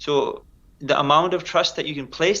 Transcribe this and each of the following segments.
So the amount of trust that you can place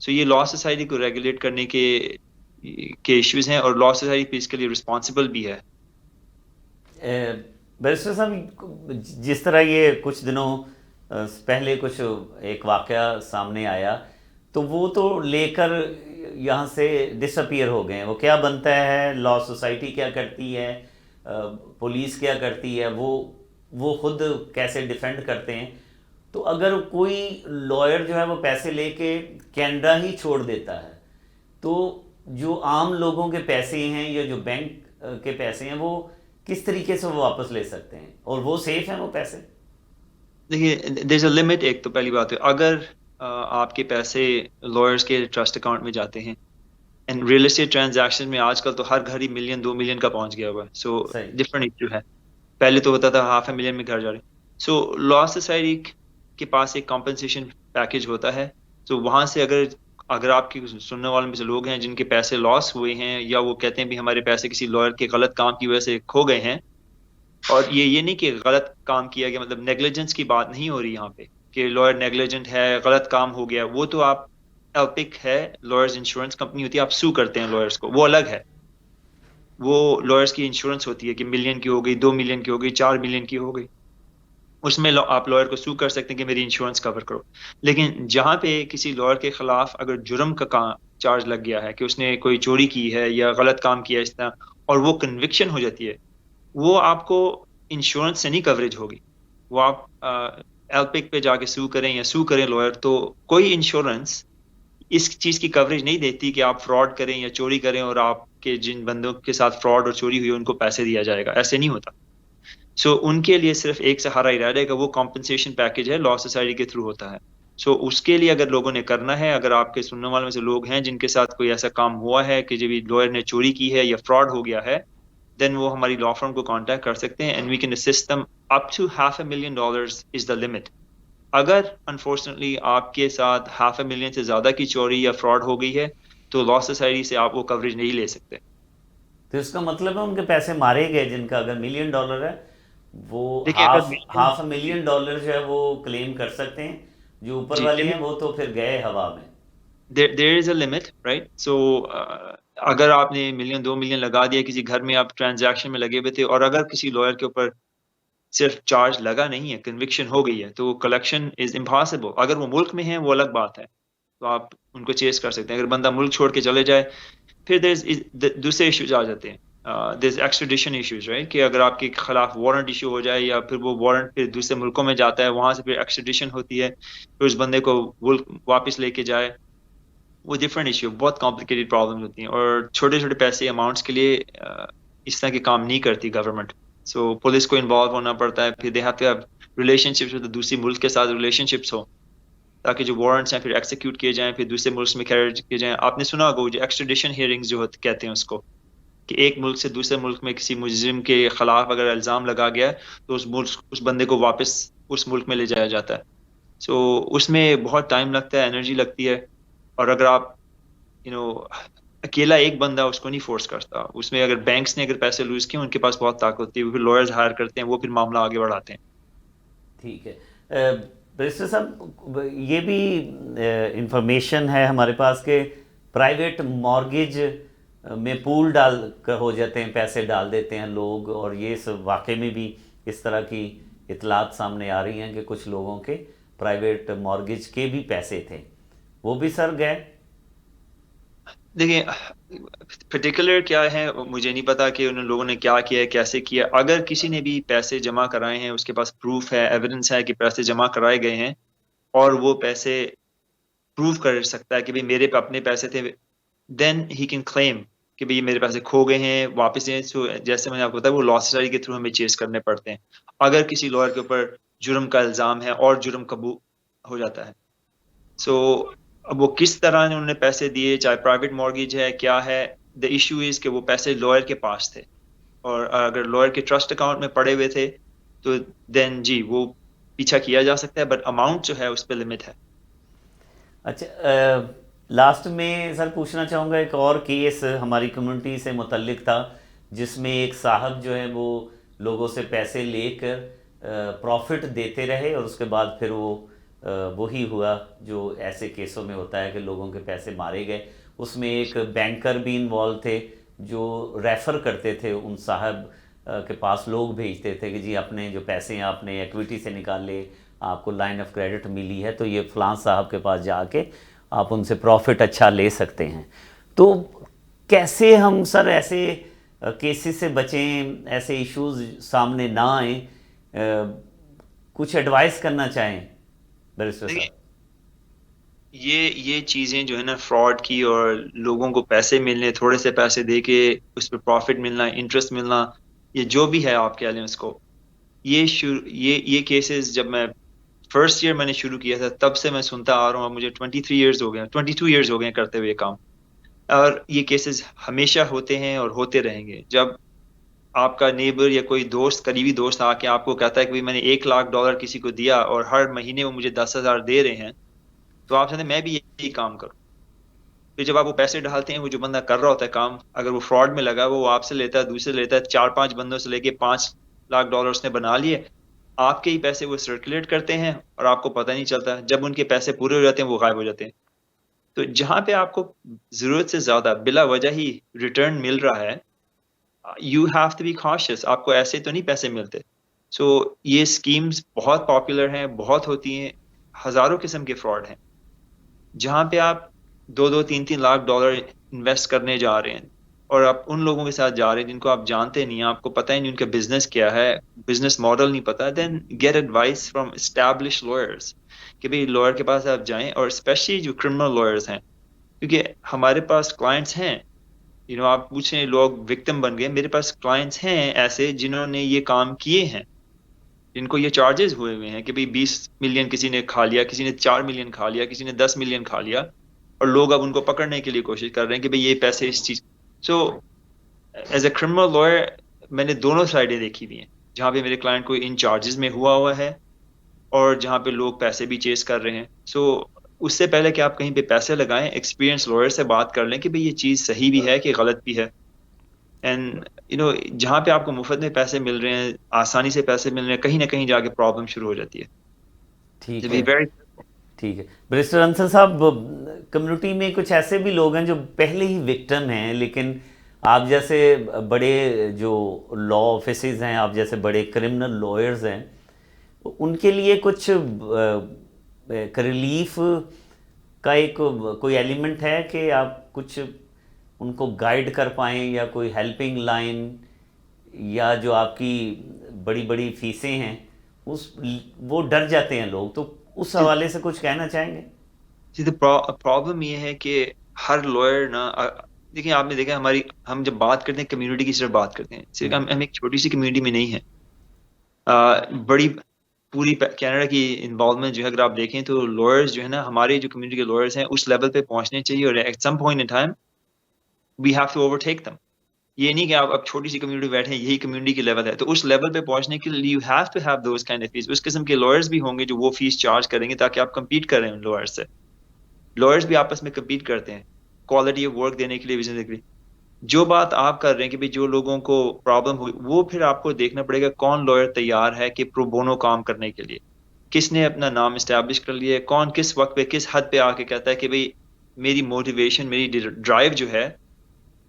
سو یہ لا society کو regulate کرنے کے ایشوز ہیں، اور لا سوسائٹی اس کے لیے رسپانسبل بھی ہے. بیرسٹر صاحب، جس طرح یہ کچھ دنوں پہلے کچھ ایک واقعہ سامنے آیا، تو وہ تو لے کر یہاں سے ڈس اپیئر ہو گئے ہیں. وہ کیا بنتا ہے، لا سوسائٹی کیا کرتی ہے، پولیس کیا کرتی ہے، وہ خود کیسے ڈیفینڈ کرتے ہیں. تو اگر کوئی لائر جو ہے وہ پیسے لے کے کینیڈا ہی چھوڑ دیتا ہے، تو جو عام لوگوں کے پیسے ہیں یا جو بینک کے پیسے ہیں، وہ کس طریقے سے وہ واپس لے سکتے ہیں، اور وہ سیف ہیں وہ پیسے؟ دیکھیے دیر از اے لمٹ. ایک تو پہلی بات ہے، اگر آپ کے پیسے لائرس کے ٹرسٹ اکاؤنٹ میں جاتے ہیں، اینڈ ریئل اسٹیٹ ٹرانزیکشن میں آج کل تو ہر گھر ہی ملین 2 ملین کا پہنچ گیا ہوا ہے. سو صحیح. ڈفرنٹ ایشو ہے. پہلے تو ہوتا تھا 500,000 میں گھر جا رہے. سو لا سوسائٹی کے پاس ایک کمپنسیشن پیکج ہوتا ہے. تو وہاں سے اگر آپ کی سننے والے میں سے لوگ ہیں جن کے پیسے لاس ہوئے ہیں، یا وہ کہتے ہیں بھی ہمارے پیسے کسی لائر کے غلط کام کی وجہ سے کھو گئے ہیں، اور یہ نہیں کہ غلط کام کیا گیا، مطلب نیگلیجنس کی بات نہیں ہو رہی یہاں پہ کہ لائر نیگلیجنٹ ہے، غلط کام ہو گیا، وہ تو آپ ایلپک ہے، لائرز انشورنس کمپنی ہوتی ہے، آپ سو کرتے ہیں لائرس کو، وہ الگ ہے. وہ لائرس کی انشورنس ہوتی ہے کہ ملین کی ہو گئی، 2 ملین کی ہو گئی، 4 ملین کی ہو گئی، اس میں آپ لائر کو سو کر سکتے ہیں کہ میری انشورنس کور کرو. لیکن جہاں پہ کسی لائر کے خلاف اگر جرم کا چارج لگ گیا ہے کہ اس نے کوئی چوری کی ہے یا غلط کام کیا اس طرح، اور وہ کنوکشن ہو جاتی ہے، وہ آپ کو انشورنس سے نہیں کوریج ہوگی. وہ آپ ایلپک پہ جا کے سو کریں یا سو کریں لائر، تو کوئی انشورنس اس چیز کی کوریج نہیں دیتی کہ آپ فراڈ کریں یا چوری کریں اور آپ کے جن بندوں کے ساتھ فراڈ اور چوری ہوئی ان کو پیسے دیا جائے گا. ایسے نہیں ہوتا. سو ان کے لیے صرف ایک سہارا ہی رہ جائے گا، وہ کمپنسیشن پیکج ہے، لا سوسائٹی کے تھرو ہوتا ہے. سو اس کے لیے اگر لوگوں نے کرنا ہے، اگر آپ کے سننے والوں میں سے لوگ ہیں جن کے ساتھ کوئی ایسا کام ہوا ہے کہ جب لائر نے چوری کی ہے یا فراڈ ہو گیا ہے، دین وہ ہماری لا فرم کو کانٹیکٹ کر سکتے ہیں، and we can assist them up to $500,000 is the limit. اگر انفارچونیٹلی آپ کے ساتھ $500,000 سے زیادہ کی چوری یا فراڈ ہو گئی ہے، تو لا سوسائٹی سے آپ وہ کوریج نہیں لے سکتے. تو اس کا مطلب ہے ان کے پیسے مارے گئے، جن کا اگر $1,000,000 ہے، وہ دیکھیں اگر ہاف $1,000,000 جو ہے وہ کلیم کر سکتے ہیں. جو اوپر جی والے ہیں وہ تو پھر گئے ہوا میں. دیر از اے لمٹ، رائٹ. سو اگر آپ نے 1,000,000 2 ملین لگا دیا کسی گھر میں، آپ ٹرانزیکشن میں لگے ہوئے تھے، اور اگر کسی لائر کے اوپر صرف چارج لگا نہیں ہے، کنوکشن ہو گئی ہے، تو کلیکشن از امپاسبل. اگر وہ ملک میں ہیں وہ الگ بات ہے، تو آپ ان کو چیز کر سکتے ہیں. اگر بندہ ملک چھوڑ کے چلے جائے، پھر دوسرے ایشوز آ جاتے ہیں. دیر از ایکسٹریڈیشن ایشوز، رائٹ، کہ اگر آپ کے خلاف وارنٹ ایشو ہو جائے، یا پھر وہ وارنٹ پھر دوسرے ملکوں میں جاتا ہے، وہاں سے پھر ایکسٹریڈیشن ہوتی ہے، پھر اس بندے کو ملک واپس لے کے جائے، وہ ڈفرینٹ ایشو، بہت کمپلیکیٹڈ پرابلم ہوتی ہیں. اور چھوٹے چھوٹے پیسے اماؤنٹس کے لیے اس طرح کے کام نہیں کرتی گورنمنٹ. سو پولیس کو انوالو ہونا پڑتا ہے، پھر they have to have relationships with دوسری ملک کے ساتھ ریلیشن شپس ہو، تاکہ جو وارنٹس ہیں پھر ایکسیکیوٹ کیے جائیں، پھر دوسرے ملک میں کیری کیے جائیں. آپ نے سنا ہوگا جو ایکسٹریڈیشن ہیئرنگز جو کہتے ہیں اس کو، کہ ایک ملک سے دوسرے ملک میں کسی مجرم کے خلاف اگر الزام لگا گیا تو اس بندے کو واپس اس ملک میں لے جایا جاتا ہے. سو اس میں بہت ٹائم لگتا ہے، انرجی لگتی ہے، اور اگر آپ اکیلا ایک بندہ اس کو نہیں فورس کرتا. اس میں اگر بینکس نے اگر پیسے لوز کیے، ان کے پاس بہت طاقت ہوتی ہے، وہ پھر لائرز ہائر کرتے ہیں، وہ پھر معاملہ آگے بڑھاتے ہیں. ٹھیک ہے. بیرسٹر صاحب، یہ بھی انفارمیشن ہے ہمارے پاس کہ پرائیویٹ مارگیج میں پول ہو جاتے ہیں، پیسے ڈال دیتے ہیں لوگ، اور یہ سب واقعے میں بھی اس طرح کی اطلاعات سامنے آ رہی ہیں کہ کچھ لوگوں کے پرائیویٹ مارگیج کے بھی پیسے تھے، وہ بھی سر گئے. دیکھیں پرٹیکولر کیا ہے مجھے نہیں پتا کہ ان لوگوں نے کیا کیا ہے، کیسے کیا. اگر کسی نے بھی پیسے جمع کرائے ہیں، اس کے پاس پروف ہے، ایویڈنس ہے کہ پیسے جمع کرائے گئے ہیں، اور وہ پیسے پروف کر سکتا ہے کہ بھئی میرے اپنے پیسے تھے، دین ہی کین کلیم کہ بھئی میرے پیسے کھو گئے ہیں، واپس دیں. سو جیسے میں نے آپ کو بتایا، وہ لا سوسائٹی کے تھرو ہمیں چیز کرنے پڑتے ہیں اگر کسی لائر کے اوپر جرم کا الزام ہے اور جرم قبول ہو جاتا ہے. سو اب وہ کس طرح انہوں نے پیسے دیے، چاہے پرائیویٹ مارگیج ہے کیا ہے، دا ایشو از کہ وہ پیسے لائر کے پاس تھے، اور اگر لائر کے ٹرسٹ اکاؤنٹ میں پڑے ہوئے تھے تو دین جی وہ پیچھا کیا جا سکتا ہے، بٹ اماؤنٹ جو ہے اس پہ لمٹ ہے. اچھا، لاسٹ میں سر پوچھنا چاہوں گا، ایک اور کیس ہماری کمیونٹی سے متعلق تھا، جس میں ایک صاحب جو ہے وہ لوگوں سے پیسے لے کر پروفٹ دیتے رہے، اور اس کے بعد پھر وہ وہی ہوا جو ایسے کیسوں میں ہوتا ہے کہ لوگوں کے پیسے مارے گئے. اس میں ایک بینکر بھی انوالو تھے جو ریفر کرتے تھے ان صاحب کے پاس، لوگ بھیجتے تھے کہ جی اپنے جو پیسے ہیں آپ نے ایکویٹی سے نکال لے، آپ کو لائن آف کریڈٹ ملی ہے تو یہ فلاں صاحب کے پاس جا کے آپ ان سے پروفٹ اچھا لے سکتے ہیں. تو کیسے ہم سر ایسے کیسز سے بچیں، ایسے ایشوز سامنے نہ آئیں؟ کچھ ایڈوائس کرنا چاہیں بیرسٹر دیکھیں صاحب؟ یہ چیزیں جو ہے نا فراڈ کی، اور لوگوں کو پیسے ملنے، تھوڑے سے پیسے دے کے اس پہ پروفٹ ملنا، انٹرسٹ ملنا، یہ جو بھی ہے آپ کہہ لیں اس کو، یہ کیسز جب میں فرسٹ ایئر میں نے شروع کیا تھا تب سے میں سنتا آ رہا ہوں. اب مجھے 23 ایئرز ہو گئے، 22 ایئرز ہو گئے کرتے ہوئے کام، اور یہ کیسز ہمیشہ ہوتے ہیں اور ہوتے رہیں گے. جب آپ کا نیبر یا کوئی دوست، قریبی دوست آ کے آپ کو کہتا ہے کہ میں نے $1,00,000 کسی کو دیا اور ہر مہینے وہ مجھے 10,000 دے رہے ہیں، تو آپ چاہتے ہیں میں بھی یہی کام کروں. پھر جب آپ وہ پیسے ڈالتے ہیں، وہ جو بندہ کر رہا ہوتا ہے کام، اگر وہ فراڈ میں لگا، وہ آپ سے لیتا ہے، دوسرے لیتا ہے، 4-5 بندوں سے لے کے $5,00,000 اس نے بنا لیے، آپ کے ہی پیسے وہ سرکولیٹ کرتے ہیں اور آپ کو پتہ نہیں چلتا. جب ان کے پیسے پورے ہو جاتے ہیں وہ غائب ہو جاتے ہیں. تو جہاں پہ آپ کو ضرورت سے زیادہ بلا وجہ ہی ریٹرن مل رہا ہے، you have to be cautious. آپ کو ایسے تو نہیں پیسے ملتے. سو یہ اسکیمز بہت پاپولر ہیں، بہت ہوتی ہیں، ہزاروں قسم کے فراڈ ہیں جہاں پہ آپ 2-3 لاکھ ڈالر انویسٹ کرنے جا رہے ہیں اور آپ ان لوگوں کے ساتھ جا رہے ہیں جن کو آپ جانتے نہیں، آپ کو پتہ ہی نہیں ان کا بزنس کیا ہے، بزنس ماڈل نہیں پتا. Then get advice from establish lawyers کہ بھئی لائر کے پاس آپ جائیں، اور اسپیشلی جو کرمنل لائرس ہیں، کیونکہ ہمارے پاس کلائنٹس ہیں. آپ پوچھیں لوگ وکٹم بن گئے، میرے پاس کلائنٹس ہیں ایسے جنہوں نے یہ کام کیے ہیں، جن کو یہ چارجز ہوئے ہیں کہ بھئی 20 ملین کسی نے کھا لیا، کسی نے 4 ملین کھا لیا، کسی نے 10 ملین کھا لیا، اور لوگ اب ان کو پکڑنے کے لیے کوشش کر رہے ہیں کہ بھئی یہ پیسے اس چیز. So as a criminal lawyer میں نے دونوں سائڈیں دیکھی ہوئی ہیں، جہاں پہ میرے کلائنٹ کو ان چارجز میں ہوا ہے اور جہاں پہ لوگ پیسے بھی چیز کر رہے ہیں. سو اس سے پہلے کہ آپ کہیں پہ پیسے لگائیں، ایکسپیرینس لائر سے بات کر لیں کہ بھئی یہ چیز صحیح بھی ہے کہ غلط بھی ہے. اینڈ جہاں پہ آپ کو مفت میں پیسے مل رہے ہیں، آسانی سے پیسے مل رہے ہیں، کہیں نہ کہیں جا کے پرابلم شروع ہو جاتی ہے. ٹھیک To be ہے، very- ٹھیک ہے. بیرسٹر انصر صاحب، کمیونٹی میں کچھ ایسے بھی لوگ ہیں جو پہلے ہی وکٹم ہیں، لیکن آپ جیسے بڑے جو لا آفیسز ہیں، آپ جیسے بڑے کرمنل لائرز ہیں، ان کے لیے کچھ ریلیف کا ایک کوئی ایلیمنٹ ہے کہ آپ کچھ ان کو گائیڈ کر پائیں، یا کوئی ہیلپنگ لائن، یا جو آپ کی بڑی بڑی فیسیں ہیں وہ ڈر جاتے ہیں لوگ، تو اس حوالے سے کچھ کہنا چاہیں گے؟ پرابلم یہ ہے کہ ہر لائر نا، دیکھیں آپ نے دیکھا ہم جب بات کرتے ہیں کمیونٹی کی، صرف بات کرتے ہیں، صرف ہم ایک چھوٹی سی کمیونٹی میں نہیں ہیں. بڑی پوری کینیڈا کی انوالومنٹ جو ہے اگر آپ دیکھیں تو لائرز جو ہے نا، ہمارے جو کمیونٹی کے لائرز ہیں اس لیول پہ پہنچنے چاہیے، اور at some point in time we have to overtake them. یہ نہیں کہ آپ اب چھوٹی سی کمیونٹی بیٹھے ہیں، یہی کمیونٹی کی لیول ہے، تو اس لیول پہ پہنچنے کے لیے you have to have those kind of fees. اس قسم کے لائرز بھی ہوں گے جو وہ فیس چارج کریں گے تاکہ آپ کمپیٹ کریں ان لائرز سے. لائرز بھی آپس میں کمپیٹ کرتے ہیں کوالٹی آف ورک دینے کے لیے، ویژن دینے. جو بات آپ کر رہے ہیں کہ جو لوگوں کو پرابلم ہوئی، وہ پھر آپ کو دیکھنا پڑے گا کون لائر تیار ہے کہ پرو بونو کام کرنے کے لیے، کس نے اپنا نام اسٹیبلش کر لیا ہے، کون کس وقت پہ کس حد پہ آ کے کہتا ہے کہ بھئی میری موٹیویشن، میری ڈرائیو جو ہے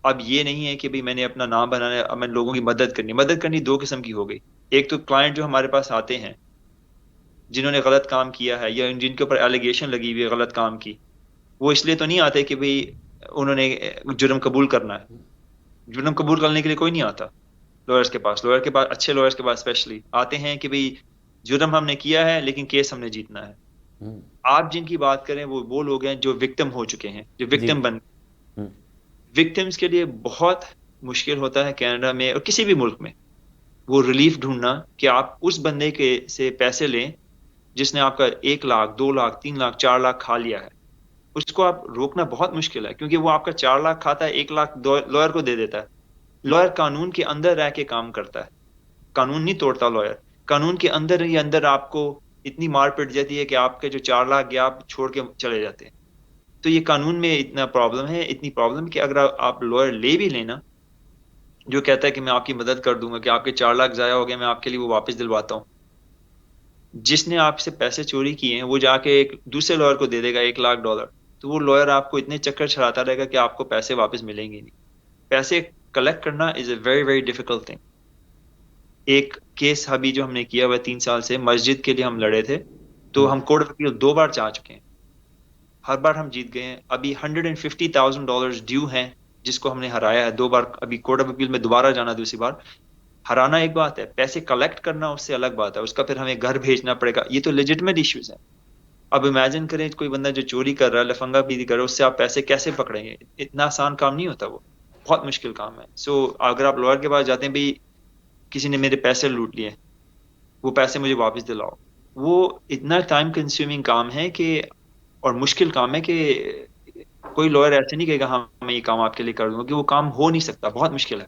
اب یہ نہیں ہے کہ بھئی میں نے اپنا نام بنانا ہے، اب میں لوگوں کی مدد کرنی دو قسم کی ہو گئی. ایک تو کلائنٹ جو ہمارے پاس آتے ہیں جنہوں نے غلط کام کیا ہے یا جن کے اوپر ایلیگیشن لگی ہوئی ہے غلط کام کی، وہ اس لیے تو نہیں آتے کہ بھئی انہوں نے جرم قبول کرنا ہے. جرم قبول کرنے کے لیے کوئی نہیں آتا لائرس کے پاس. اچھے لائرس کے پاس اسپیشلی آتے ہیں کہ بھئی جرم ہم نے کیا ہے لیکن کیس ہم نے جیتنا ہے. آپ جن کی بات کریں وہ لوگ ہیں جو وکٹم ہو چکے ہیں، جو جی. وکٹم بن. وکٹمز کے لیے بہت مشکل ہوتا ہے کینیڈا میں اور کسی بھی ملک میں وہ ریلیف ڈھونڈنا کہ آپ اس بندے کے سے پیسے لیں جس نے آپ کا 1,00,000 2,00,000 3,00,000 4,00,000 کھا لیا ہے. اس کو آپ روکنا بہت مشکل ہے کیونکہ وہ آپ کا 4,00,000 کھاتا ہے، 1,00,000 لائر کو دے دیتا ہے. لائر قانون کے اندر رہ کے کام کرتا ہے، قانون نہیں توڑتا لائر. قانون کے اندر ہی اندر آپ کو اتنی مار پٹ جاتی ہے کہ آپ کے جو 4,00,000 گیا آپ چھوڑ کے چلے جاتے ہیں. تو یہ قانون میں اتنا پرابلم ہے، اتنی پرابلم کہ اگر آپ لائر لے بھی لینا جو کہتا ہے کہ میں آپ کی مدد کر دوں گا، کہ آپ کے 4,00,000 ضائع ہو گئے، میں آپ کے لیے وہ واپس دلواتا ہوں، جس نے آپ سے پیسے چوری کیے ہیں وہ جا کے ایک دوسرے لائر کو دے دے گا $1,00,000، تو وہ لائر آپ کو اتنے چکر چلاتا رہے گا کہ آپ کو پیسے واپس ملیں گے نہیں. پیسے کلیکٹ کرنا is a very very difficult thing. ایک کیس ابھی جو ہم نے کیا ہوا 3 سال سے، مسجد کے لیے ہم لڑے تھے، تو ہم کورٹ آف اپیل 2 بار جا چکے ہیں، ہر بار ہم جیت گئے ہیں. ابھی $150,000 ڈیو ہیں جس کو ہم نے ہرایا ہے 2 بار. ابھی کورٹ آف اپیل میں دوبارہ جانا دوسری بار. ہرانا ایک بات ہے، پیسے کلیکٹ کرنا اس سے الگ بات ہے. اس کا پھر ہمیں گھر بھیجنا پڑے گا. یہ تو لیجٹمیٹ ایشوز ہیں. اب امیجن کریں کوئی بندہ جو چوری کر رہا ہے، لفنگا بیری کر رہا ہے، اس سے آپ پیسے کیسے پکڑیں گے؟ اتنا آسان کام نہیں ہوتا، وہ بہت مشکل کام ہے. سو اگر آپ لائر کے پاس جاتے ہیں، بھائی کسی نے میرے پیسے لوٹ لیے، وہ پیسے مجھے واپس دلاؤ، وہ اتنا ٹائم کنزیومنگ کام ہے کہ، اور مشکل کام ہے کہ کوئی لائر ایسے نہیں کہے گا ہاں میں یہ کام آپ کے لیے کر دوں گا، کہ وہ کام ہو نہیں سکتا، بہت مشکل ہے.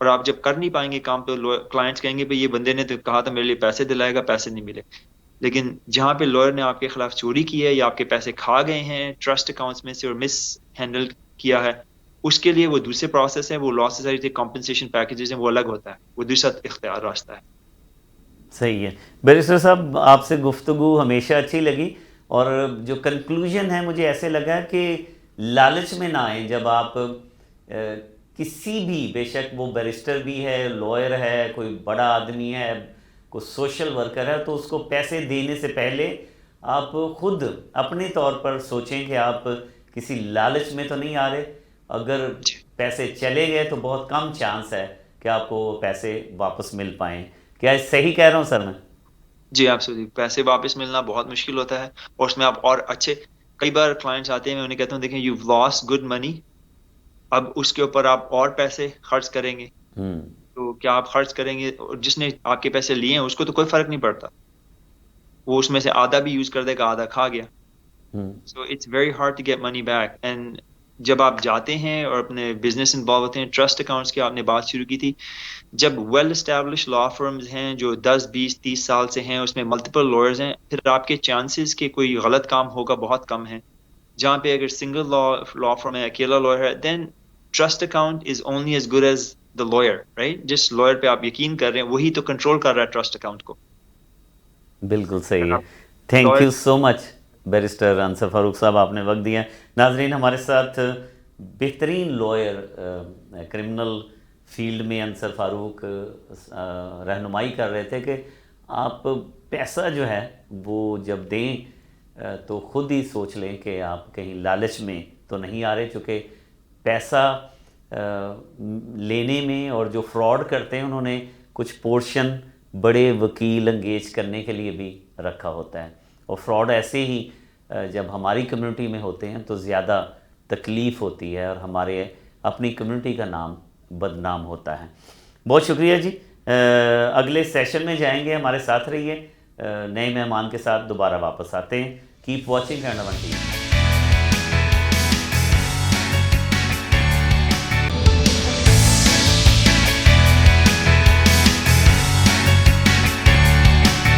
اور آپ جب کر نہیں پائیں گے کام، تو کلائنٹس کہیں گے بھائی یہ بندے نے تو کہا تھا میرے لیے پیسے دلائے گا، پیسے نہیں ملے. لیکن جہاں پہ لائر نے آپ کے خلاف چوری کی ہے یا آپ کے پیسے کھا گئے ہیں ٹرسٹ اکاؤنٹس میں سے اور مس ہینڈل کیا ہے، اس کے لیے وہ دوسرے پروسیس ہے، وہ لاسز ہے، کمپنسیشن پیکیجز ہیں، وہ الگ ہوتا ہے، وہ دوسرا اختیار راستہ ہے. صحیح ہے. بیرسٹر صاحب آپ سے گفتگو ہمیشہ اچھی لگی، اور جو کنکلوژن ہے مجھے ایسے لگا کہ لالچ میں نہ آئیں. جب آپ کسی بھی، بے شک وہ بیرسٹر بھی ہے، لائر ہے، کوئی بڑا آدمی ہے، کوئی سوشل ورکر ہے، تو اس کو پیسے دینے سے پہلے آپ خود اپنے طور پر سوچیں کہ آپ کسی لالچ میں تو نہیں آ رہے. اگر جی پیسے چلے گئے تو بہت کم چانس ہے کہ آپ کو وہ پیسے واپس مل پائیں. کیا صحیح کہہ رہا ہوں سر میں؟ جی آپ سے پیسے واپس ملنا بہت مشکل ہوتا ہے، اور اس میں آپ اور اچھے، کئی بار کلائنٹس آتے ہیں، میں انہیں کہتا ہوں دیکھیں یو لاس گڈ منی، اب اس کے اوپر آپ اور پیسے خرچ کریں گے، ہوں. تو کیا آپ خرچ کریں گے؟ اور جس نے آپ کے پیسے لیے ہیں اس کو تو کوئی فرق نہیں پڑتا، وہ اس میں سے آدھا بھی یوز کر دے گا، آدھا کھا گیا. ہوں. So it's very hard to get money back. And جب آپ جاتے ہیں اور اپنے بزنس انوالو ہوتے ہیں، ٹرسٹ اکاؤنٹس کی آپ نے بات شروع کی تھی، جب ویل اسٹیبلش لا فرمز ہیں جو 10 20 30 سال سے ہیں، اس میں ملٹیپل لائرز ہیں، پھر آپ کے چانسز کہ کوئی غلط کام ہوگا بہت کم ہیں. جہاں پہ اگر سنگل لا فرم ہے، اکیلا لائر ہے، then trust account is only as good as the lawyer, right? جس لائر پہ آپ یقین کر رہے ہیں وہی تو کنٹرول کر رہا ہے ٹرسٹ اکاؤنٹ کو. بالکل صحیح اگر ہے. آپ thank lawyer you so much barrister Ansar Farooq sahab, آپ نے وقت دیا. ناظرین، ہمارے ساتھ بہترین لائر کرمنل فیلڈ میں انصر فاروق رہنمائی کر رہے تھے کہ آپ پیسہ جو ہے وہ جب دیں تو خود ہی سوچ لیں کہ آپ کہیں لالچ میں تو نہیں آ رہے، چونکہ پیسہ لینے میں اور جو فراڈ کرتے ہیں انہوں نے کچھ پورشن بڑے وکیل انگیج کرنے کے لیے بھی رکھا ہوتا ہے. اور فراڈ ایسے ہی جب ہماری کمیونٹی میں ہوتے ہیں تو زیادہ تکلیف ہوتی ہے اور ہمارے اپنی کمیونٹی کا نام بدنام ہوتا ہے. بہت شکریہ جی. اگلے سیشن میں جائیں گے، ہمارے ساتھ رہیے. نئے مہمان کے ساتھ دوبارہ واپس آتے ہیں. Keep watching and